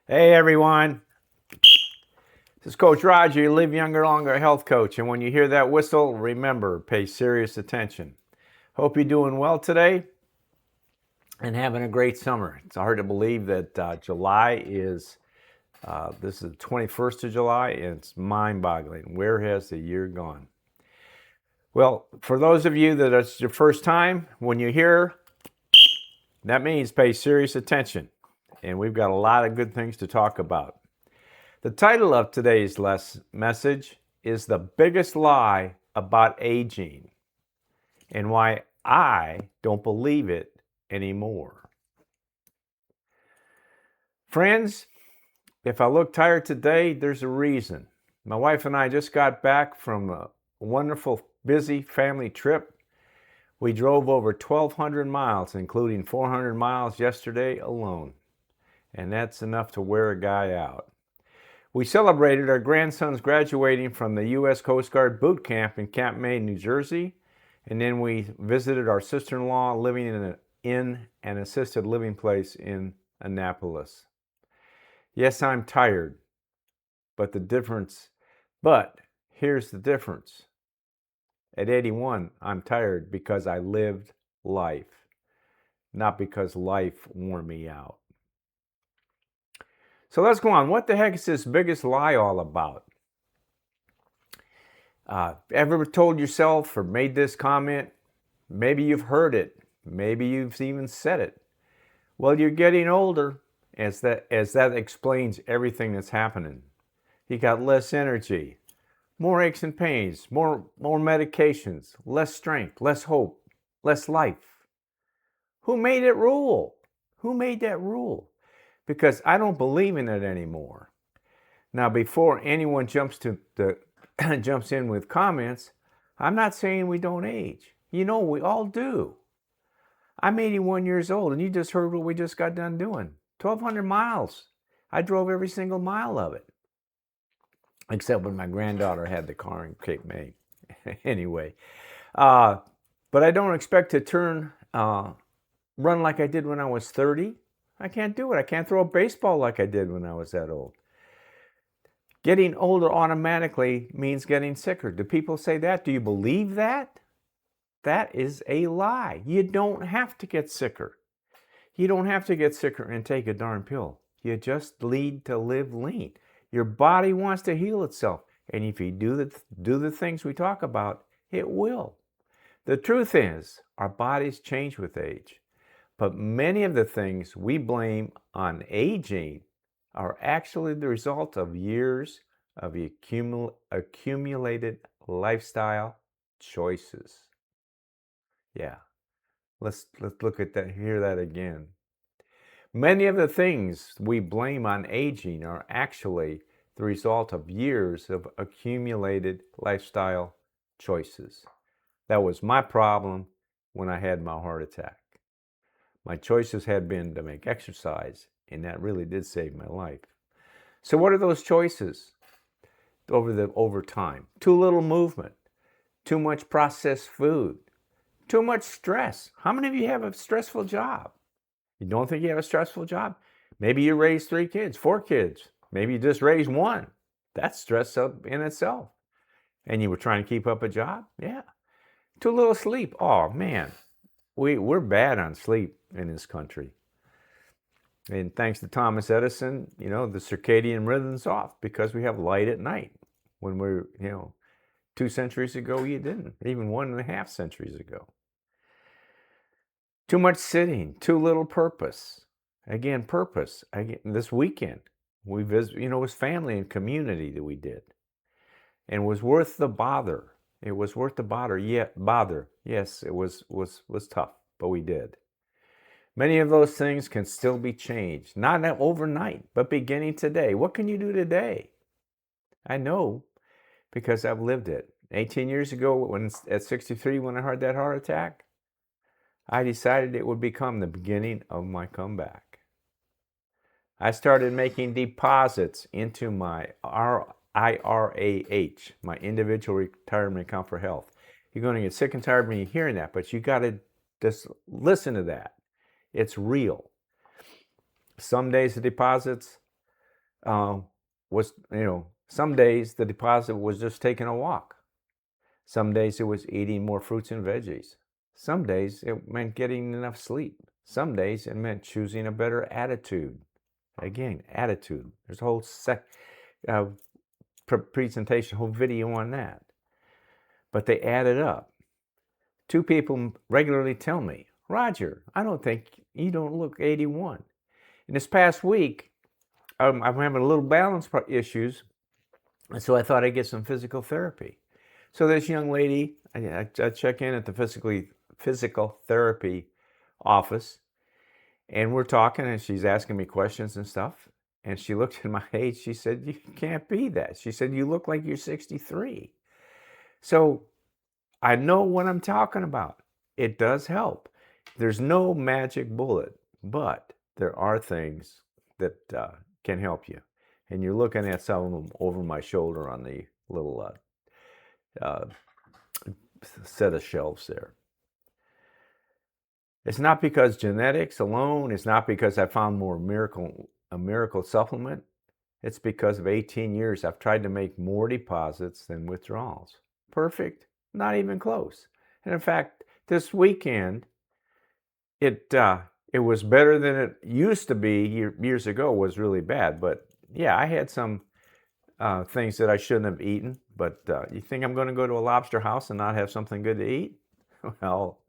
Hey everyone, this is Coach Roger, your Live Younger Longer health coach. And when you hear that whistle, remember, pay serious attention. Hope you're doing well today and having a great summer. It's hard to believe that July is, this is the 21st of July, and it's mind-boggling. Where has the year gone? Well, for those of you that it's your first time, when you hear, that means pay serious attention. And we've got a lot of good things to talk about. The title of today's message is The Biggest Lie About Aging and Why I Don't Believe It Anymore. Friends, if I look tired today, there's a reason. My wife and I just got back from a wonderful, busy family trip. We drove over 1,200 miles, including 400 miles yesterday alone. And that's enough to wear a guy out. We celebrated our grandson's graduating from the U.S. Coast Guard boot camp in Camp May, New Jersey, and then we visited our sister-in-law living in an assisted living place in Annapolis. Yes, I'm tired, but here's the difference. At 81, I'm tired because I lived life, not because life wore me out. So let's go on. What the heck is this biggest lie all about? Ever told yourself or made this comment? Maybe you've heard it. Maybe you've even said it. Well, you're getting older, as that explains everything that's happening. You got less energy, more aches and pains, more medications, less strength, less hope, less life. Who made it rule? Who made that rule? Because I don't believe in it anymore. Now, before anyone jumps in with comments, I'm not saying we don't age. You know, we all do. I'm 81 years old, and you just heard what we just got done doing. 1,200 miles. I drove every single mile of it. Except when my granddaughter had the car in Cape May. Anyway. But I don't expect to run like I did when I was 30. I can't do it. I can't throw a baseball like I did when I was that old. Getting older automatically means getting sicker. Do people say that? Do you believe that? That is a lie. You don't have to get sicker. You don't have to get sicker and take a darn pill. You just need to live lean. Your body wants to heal itself. And if you do the things we talk about, it will. The truth is, our bodies change with age. But many of the things we blame on aging are actually the result of years of accumulated lifestyle choices. Yeah, let's look at that, hear that again. Many of the things we blame on aging are actually the result of years of accumulated lifestyle choices. That was my problem when I had my heart attack. My choices had been to make exercise, and that really did save my life. So what are those choices over time? Too little movement, too much processed food, too much stress. How many of you have a stressful job? You don't think you have a stressful job? Maybe you raised 3 kids, 4 kids. Maybe you just raised 1. That's stress up in itself. And you were trying to keep up a job? Yeah. Too little sleep. Oh, man. We're bad on sleep in this country. And thanks to Thomas Edison, the circadian rhythm's off because we have light at night. When we're, 2 centuries ago, you didn't. Even 1.5 centuries ago. Too much sitting, too little purpose. Again, purpose. This weekend, we visited, it was family and community that we did. And it was worth the bother. It was worth the bother. Yeah, bother. Yes, it was tough, but we did. Many of those things can still be changed. Not overnight, but beginning today. What can you do today? I know because I've lived it. 18 years ago, at 63, when I had that heart attack, I decided it would become the beginning of my comeback. I started making deposits into my IRAH, my individual retirement account for health. You're going to get sick and tired of me hearing that, but you got to just listen to that. It's real. Some days the deposits was, some days the deposit was just taking a walk. Some days it was eating more fruits and veggies. Some days it meant getting enough sleep. Some days it meant choosing a better attitude. Again, attitude. There's a whole presentation, whole video on that. But they added up. 2 people regularly tell me, Roger, I don't think you don't look 81. In this past week, I'm having a little balance issues, and so I thought I'd get some physical therapy. So this young lady, I check in at the physical therapy office, and we're talking, and she's asking me questions and stuff. And she looked at my age. She said, "You can't be that." She said, "You look like you're 63." So I know what I'm talking about. It does help. There's no magic bullet, but there are things that can help you. And you're looking at some of them over my shoulder on the little set of shelves there. It's not because genetics alone. It's not because I found a miracle supplement. It's because of 18 years I've tried to make more deposits than withdrawals. Perfect? Not even close. And in fact, this weekend, it was better than it used to be years ago. It was really bad. But yeah, I had some things that I shouldn't have eaten. But you think I'm going to go to a lobster house and not have something good to eat? Well,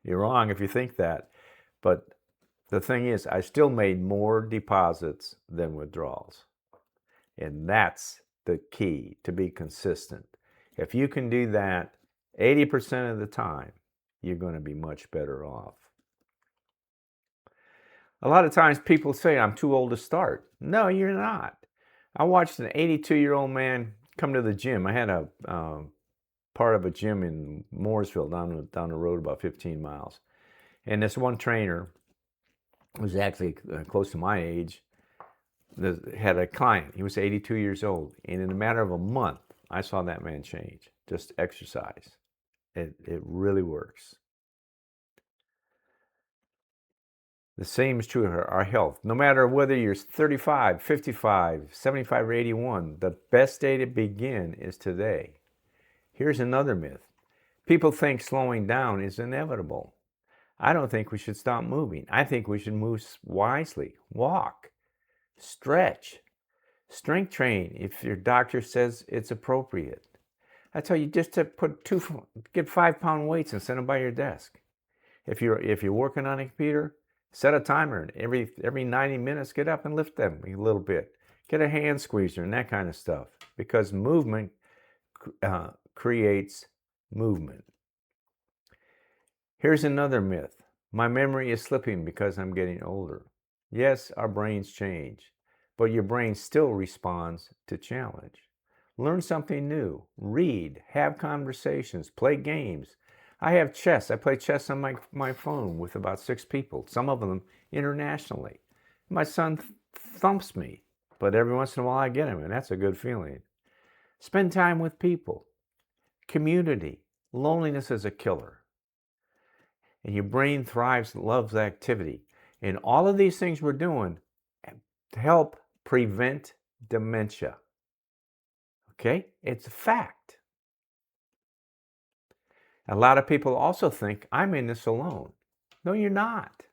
you're wrong if you think that. But the thing is, I still made more deposits than withdrawals. And that's the key, to be consistent. If you can do that 80% of the time, you're going to be much better off. A lot of times people say, I'm too old to start. No, you're not. I watched an 82-year-old man come to the gym. I had a part of a gym in Mooresville, down the road about 15 miles. And this one trainer was actually close to my age, had a client. He was 82 years old. And in a matter of a month, I saw that man change. Just exercise. It really works. The same is true of our health. No matter whether you're 35, 55, 75, or 81, the best day to begin is today. Here's another myth. People think slowing down is inevitable. I don't think we should stop moving. I think we should move wisely. Walk, stretch, strength train if your doctor says it's appropriate. I tell you, just to get 5-pound weights and set them by your desk. If you're working on a computer, set a timer, and every 90 minutes, get up and lift them a little bit. Get a hand squeezer and that kind of stuff, because movement creates movement. Here's another myth. My memory is slipping because I'm getting older. Yes, our brains change, but your brain still responds to challenge. Learn something new. Read. Have conversations. Play games. I have chess. I play chess on my phone with about 6 people, some of them internationally. My son thumps me, but every once in a while I get him, and that's a good feeling. Spend time with people. Community. Loneliness is a killer. And your brain thrives, loves activity. And all of these things we're doing help prevent dementia. Okay? It's a fact. A lot of people also think, I'm in this alone. No, you're not.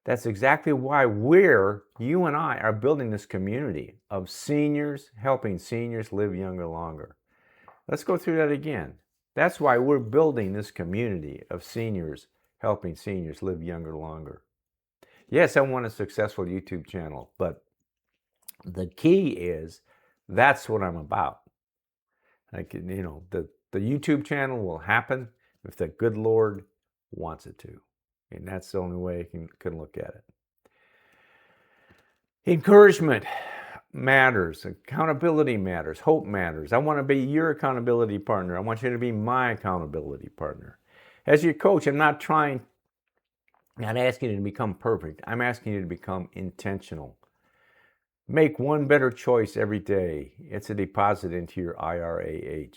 That's exactly why you and I are building this community of seniors, helping seniors live younger longer. Let's go through that again. That's why we're building this community of seniors, helping seniors live younger longer. Yes, I want a successful YouTube channel, but the key is that's what I'm about. The YouTube channel will happen if the good Lord wants it to. And that's the only way I can look at it. Encouragement matters. Accountability matters. Hope matters. I want to be your accountability partner. I want you to be my accountability partner. As your coach, I'm not asking you to become perfect. I'm asking you to become intentional. Make one better choice every day. It's a deposit into your IRAH.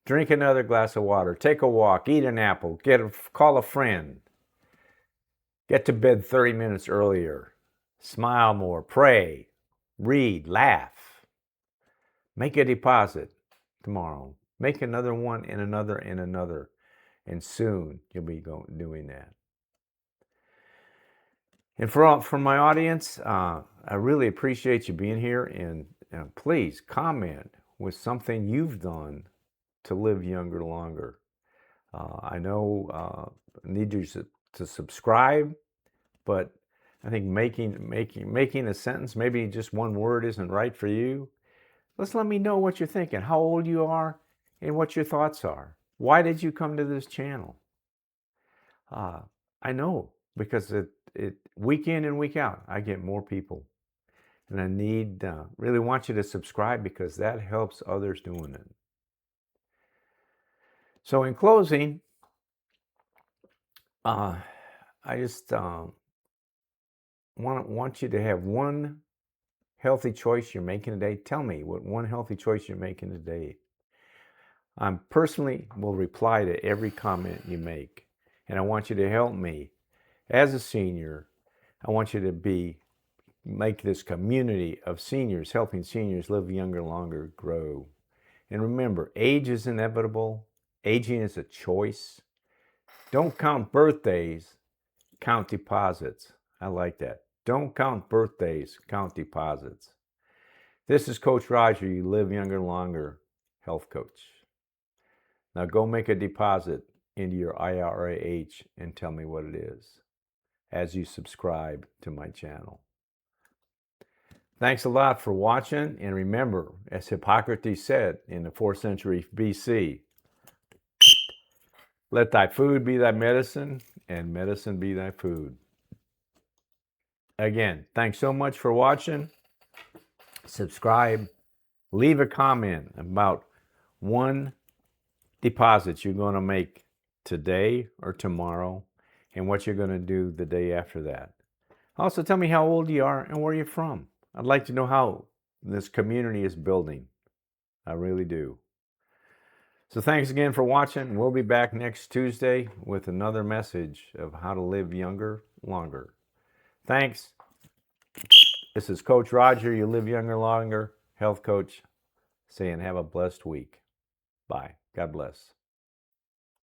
Drink another glass of water. Take a walk. Eat an apple. Call a friend. Get to bed 30 minutes earlier. Smile more. Pray. read, laugh. Make a deposit tomorrow. Make another one and another and another. And soon you'll be doing that. And for my audience, I really appreciate you being here. And please comment with something you've done to live younger longer. I know I need you to subscribe, but I think making a sentence, maybe just one word isn't right for you. Let's let me know what you're thinking, how old you are, and what your thoughts are. Why did you come to this channel? I know because it week in and week out, I get more people, and I really want you to subscribe because that helps others doing it. So in closing, I just want you to have one healthy choice you're making today. Tell me what one healthy choice you're making today. I personally will reply to every comment you make, and I want you to help me as a senior. I want you to make this community of seniors, helping seniors live younger, longer, grow. And remember, age is inevitable. Aging is a choice. Don't count birthdays, count deposits. I like that. Don't count birthdays, count deposits. This is Coach Roger, you live younger, longer health coach. Now go make a deposit into your IRAH and tell me what it is as you subscribe to my channel. Thanks a lot for watching, and remember, as Hippocrates said in the 4th century BC, let thy food be thy medicine, and medicine be thy food. Again, thanks so much for watching. Subscribe, leave a comment about one deposit you're going to make today or tomorrow, and what you're going to do the day after that. Also, tell me how old you are and where you're from. I'd like to know how this community is building. I really do. So thanks again for watching. We'll be back next Tuesday with another message of how to live younger, longer. Thanks. This is Coach Roger, you live younger, longer, health coach, saying have a blessed week. Bye. God bless.